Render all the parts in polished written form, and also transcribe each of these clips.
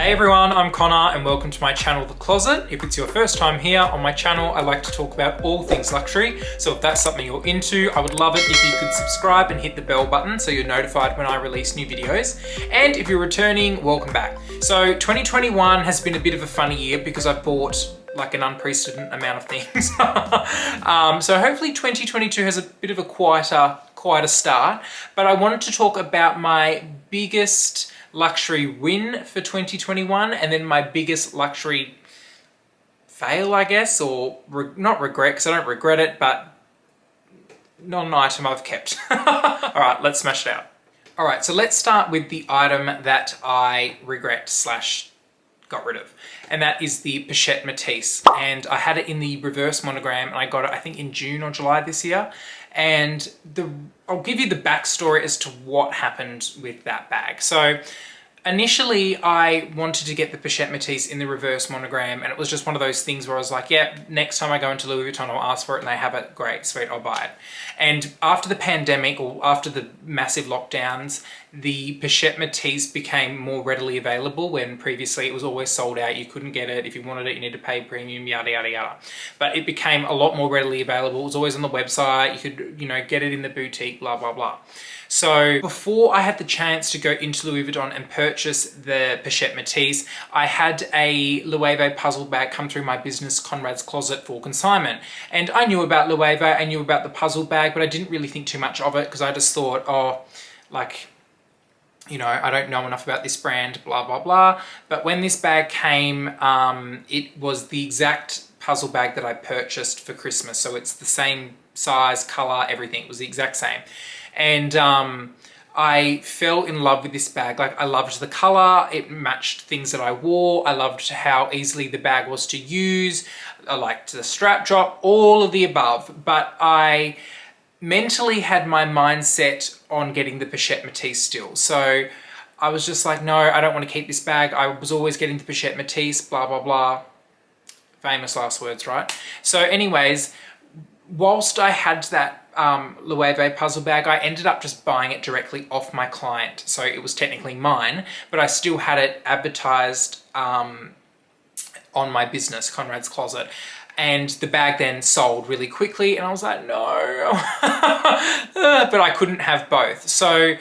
Hey everyone, I'm Connor and welcome to my channel, The Closet. If it's your first time here on my channel, I like to talk about all things luxury. So if that's something you're into, I would love it if you could subscribe and hit the bell button so you're notified when I release new videos. And if you're returning, welcome back. So 2021 has been a bit of a funny year because I've bought like an unprecedented amount of things. So hopefully 2022 has a bit of a quieter start, but I wanted to talk about my biggest luxury win for 2021 and then my biggest luxury fail, I guess, or not regret, because I don't regret it, but not an item I've kept. All right, let's smash it out. All right, so let's start with the item that I regret / got rid of, and that is the Pochette Metis. And I had it in the reverse monogram and I got it, I think, in June or July this year. And I'll give you the backstory as to what happened with that bag. So initially I wanted to get the Pochette Metis in the reverse monogram, and it was just one of those things where I was like, yeah, next time I go into Louis Vuitton, I'll ask for it and they have it, great, sweet, I'll buy it. And after the pandemic, or after the massive lockdowns, the Pochette Metis became more readily available, when previously it was always sold out, you couldn't get it, if you wanted it you needed to pay premium, yada yada yada. But it became a lot more readily available, it was always on the website, you could, get it in the boutique, blah blah blah. So before I had the chance to go into Louis Vuitton and purchase the Pochette Metis, I had a Loewe puzzle bag come through my business, Conrad's Closet, for consignment. And I knew about Loewe, I knew about the puzzle bag, but I didn't really think too much of it because I just thought, oh, like, I don't know enough about this brand, blah, blah, blah. But when this bag came, it was the exact puzzle bag that I purchased for Christmas. So it's the same size, color, everything. It was the exact same. And I fell in love with this bag. Like, I loved the color, it matched things that I wore, I loved how easily the bag was to use, I liked the strap drop, all of the above. But I mentally had my mind set on getting the Pochette Metis still. So I was just like, no, I don't want to keep this bag. I was always getting the Pochette Metis, blah, blah, blah. Famous last words, right? So anyways, whilst I had that Loewe puzzle bag, I ended up just buying it directly off my client. So it was technically mine, but I still had it advertised on my business, Conrad's Closet. And the bag then sold really quickly and I was like, no, but I couldn't have both. So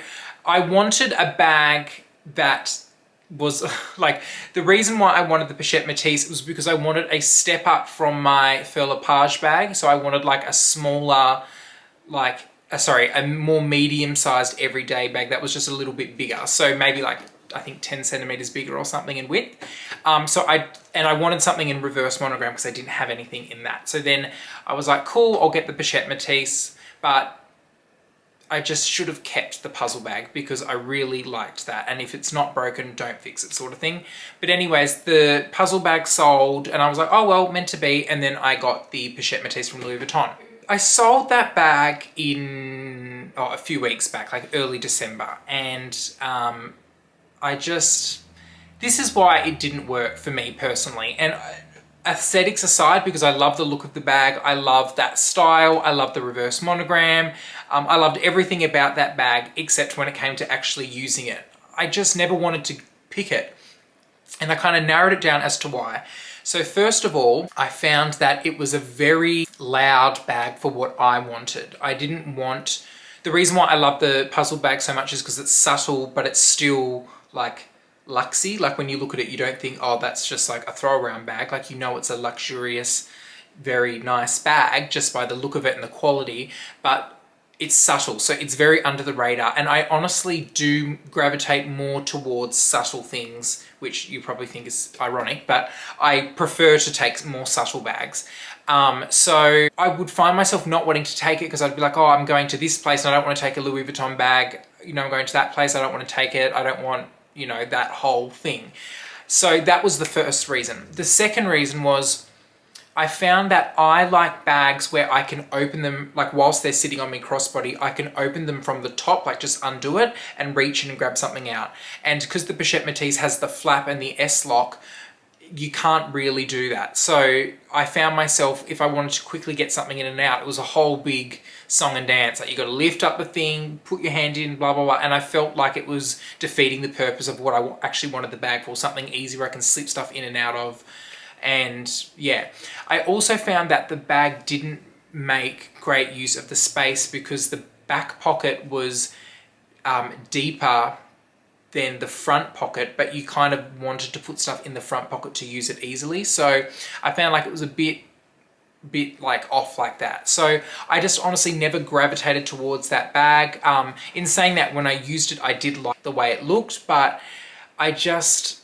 I wanted a bag that was like, the reason why I wanted the Pochette Metis was because I wanted a step up from my Fur La Page bag. So I wanted like a smaller, a more medium-sized everyday bag that was just a little bit bigger. So maybe like, I think 10 centimeters bigger or something in width. I wanted something in reverse monogram because I didn't have anything in that. So then I was like, cool, I'll get the Pochette Metis, but I just should have kept the puzzle bag because I really liked that. And if it's not broken, don't fix it, sort of thing. But anyways, the puzzle bag sold and I was like, oh, well, meant to be. And then I got the Pochette Metis from Louis Vuitton. I sold that bag in a few weeks back, like early December. And this is why it didn't work for me personally. And aesthetics aside, because I love the look of the bag, I love that style, I love the reverse monogram, I loved everything about that bag except when it came to actually using it. I just never wanted to pick it. And I kind of narrowed it down as to why. So first of all, I found that it was a very loud bag for what I wanted. I didn't want... The reason why I love the puzzle bag so much is because it's subtle, but it's still like luxy. Like when you look at it, you don't think, oh, that's just like a throw around bag. Like, it's a luxurious, very nice bag just by the look of it and the quality, but it's subtle. So it's very under the radar. And I honestly do gravitate more towards subtle things, which you probably think is ironic, but I prefer to take more subtle bags. So I would find myself not wanting to take it because I'd be like, oh, I'm going to this place and I don't want to take a Louis Vuitton bag. I'm going to that place, I don't want to take it. I don't want, that whole thing. So that was the first reason. The second reason was I found that I like bags where I can open them, like whilst they're sitting on me crossbody, I can open them from the top, like just undo it and reach in and grab something out. And because the Pochette Metis has the flap and the S-lock, you can't really do that. So I found myself, if I wanted to quickly get something in and out, it was a whole big song and dance. Like, you got to lift up the thing, put your hand in, blah, blah, blah. And I felt like it was defeating the purpose of what I actually wanted the bag for, something easy where I can slip stuff in and out of. And yeah, I also found that the bag didn't make great use of the space because the back pocket was deeper than the front pocket, but you kind of wanted to put stuff in the front pocket to use it easily. So I found like it was a bit like off like that. So I just honestly never gravitated towards that bag. In saying that, when I used it, I did like the way it looked, but I just,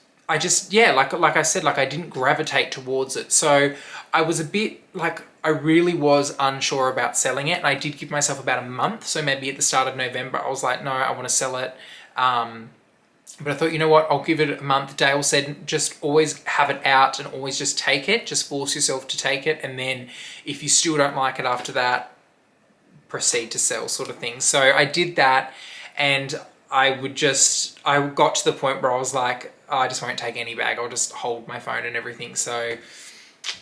yeah, like I said, like I didn't gravitate towards it. So I was a bit like, I really was unsure about selling it. And I did give myself about a month. So maybe at the start of November, I was like, no, I want to sell it. But I thought, you know what, I'll give it a month. Dale said, just always have it out and always just take it. Just force yourself to take it. And then if you still don't like it after that, proceed to sell, sort of thing. So I did that, and I got to the point where I was like, oh, I just won't take any bag. I'll just hold my phone and everything. So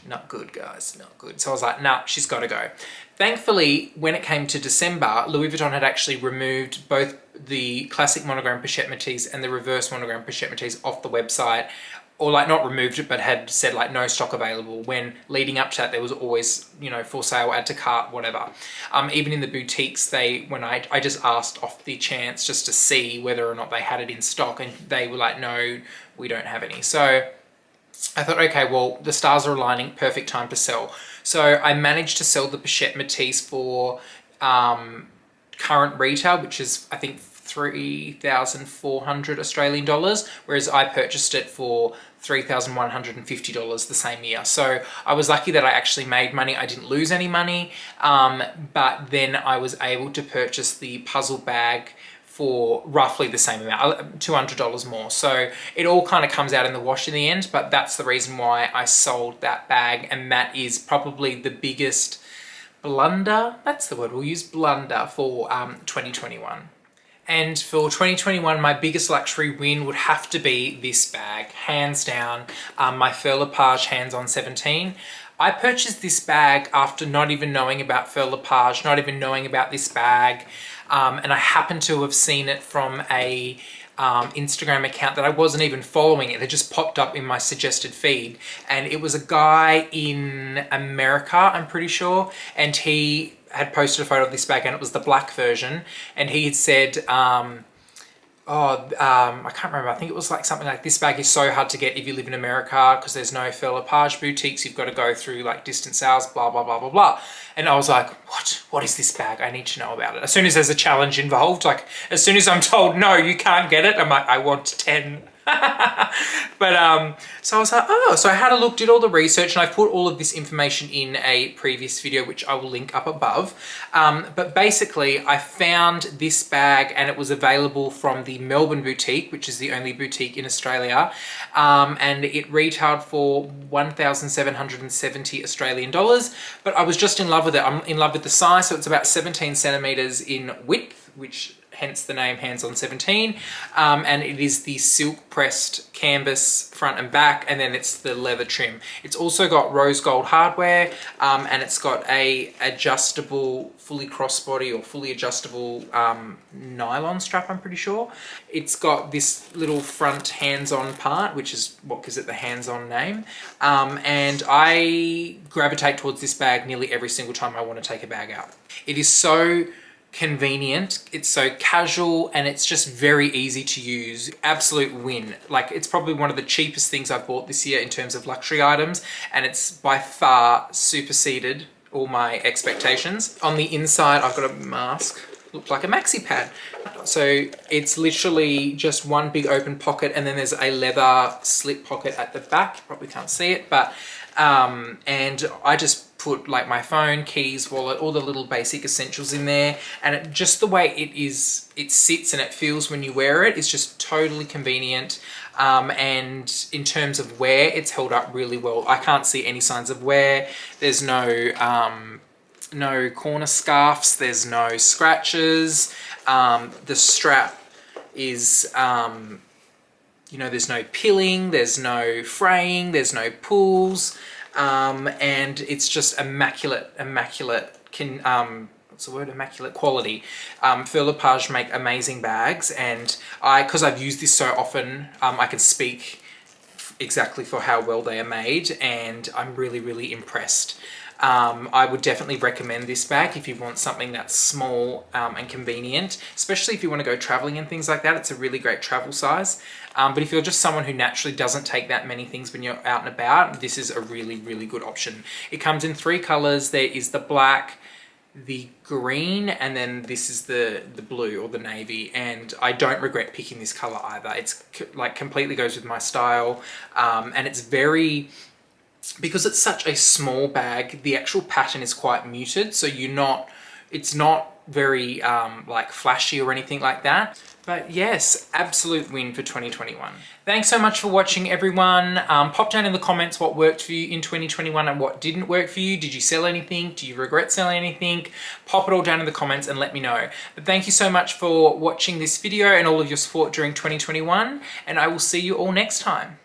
not good, guys, not good. So I was like, nah, she's got to go. Thankfully, when it came to December, Louis Vuitton had actually removed both the classic monogram Pochette Metis and the reverse monogram Pochette Metis off the website. Or like, not removed it, but had said like no stock available, when leading up to that there was always, you know, for sale, add to cart, whatever. Even in the boutiques, when I just asked off the chance just to see whether or not they had it in stock, and they were like, no, we don't have any. So I thought, okay, well, the stars are aligning, perfect time to sell. So I managed to sell the Pochette Metis for current retail, which is, I think, 3,400 Australian dollars, whereas I purchased it for $3,150 the same year. So I was lucky that I actually made money. I didn't lose any money, but then I was able to purchase the puzzle bag for roughly the same amount, $200 more. So it all kind of comes out in the wash in the end, but that's the reason why I sold that bag, and that is probably the biggest blunder, that's the word we'll use, blunder for 2021. And for 2021, my biggest luxury win would have to be this bag, hands down, my Fur Lepage Hands-On 17. I purchased this bag after not even knowing about Fur Lepage, not even knowing about this bag, and I happened to have seen it from a Instagram account that I wasn't even following it. It just popped up in my suggested feed, and it was a guy in America, I'm pretty sure, and he had posted a photo of this bag, and it was the black version, and he had said, I can't remember, I think it was like something like, this bag is so hard to get if you live in America because there's no Fur Lepage boutiques, you've got to go through like distant sales, blah, blah, blah, blah, blah. And I was like, what is this bag? I need to know about it. As soon as there's a challenge involved, like as soon as I'm told, no, you can't get it, I'm like, I want 10. But so I was like, oh, so I had a look, did all the research, and I've put all of this information in a previous video, which I will link up above. But basically I found this bag, and it was available from the Melbourne boutique, which is the only boutique in Australia. And it retailed for 1,770 Australian dollars, but I was just in love with it. I'm in love with the size. So it's about 17 centimeters in width, which hence the name Hands-On 17, and it is the silk pressed canvas front and back, and then it's the leather trim. It's also got rose gold hardware, and it's got a adjustable, fully crossbody or fully adjustable nylon strap, I'm pretty sure. It's got this little front hands-on part, which is what gives it the hands-on name, and I gravitate towards this bag nearly every single time I want to take a bag out. It is so convenient, it's so casual, and it's just very easy to use. Absolute win. Like, it's probably one of the cheapest things I've bought this year in terms of luxury items, and it's by far superseded all my expectations. On the inside, I've got a mask, looks like a maxi pad. So it's literally just one big open pocket, and then there's a leather slip pocket at the back. You probably can't see it, but and I just put like my phone, keys, wallet, all the little basic essentials in there, and just the way it sits and it feels when you wear it is just totally convenient. And in terms of wear, it's held up really well. I can't see any signs of wear. There's no corner scarfs, there's no scratches. The strap is you know, there's no pilling, there's no fraying, there's no pulls, and it's just immaculate what's the word, immaculate quality. Fur La Page make amazing bags, and because I've used this so often, I can speak exactly for how well they are made, and I'm really, really impressed. I would definitely recommend this bag if you want something that's small and convenient, especially if you want to go traveling and things like that. It's a really great travel size. But if you're just someone who naturally doesn't take that many things when you're out and about, this is a really, really good option. It comes in 3 colors. There is the black, the green, and then this is the blue or the navy, and I don't regret picking this color either. It's like completely goes with my style, and it's very, because it's such a small bag, the actual pattern is quite muted, so it's not very like flashy or anything like that. But yes, absolute win for 2021. Thanks so much for watching, everyone. Pop down in the comments what worked for you in 2021 and what didn't work for you. Did you sell anything? Do you regret selling anything? Pop it all down in the comments and let me know. But thank you so much for watching this video and all of your support during 2021, and I will see you all next time.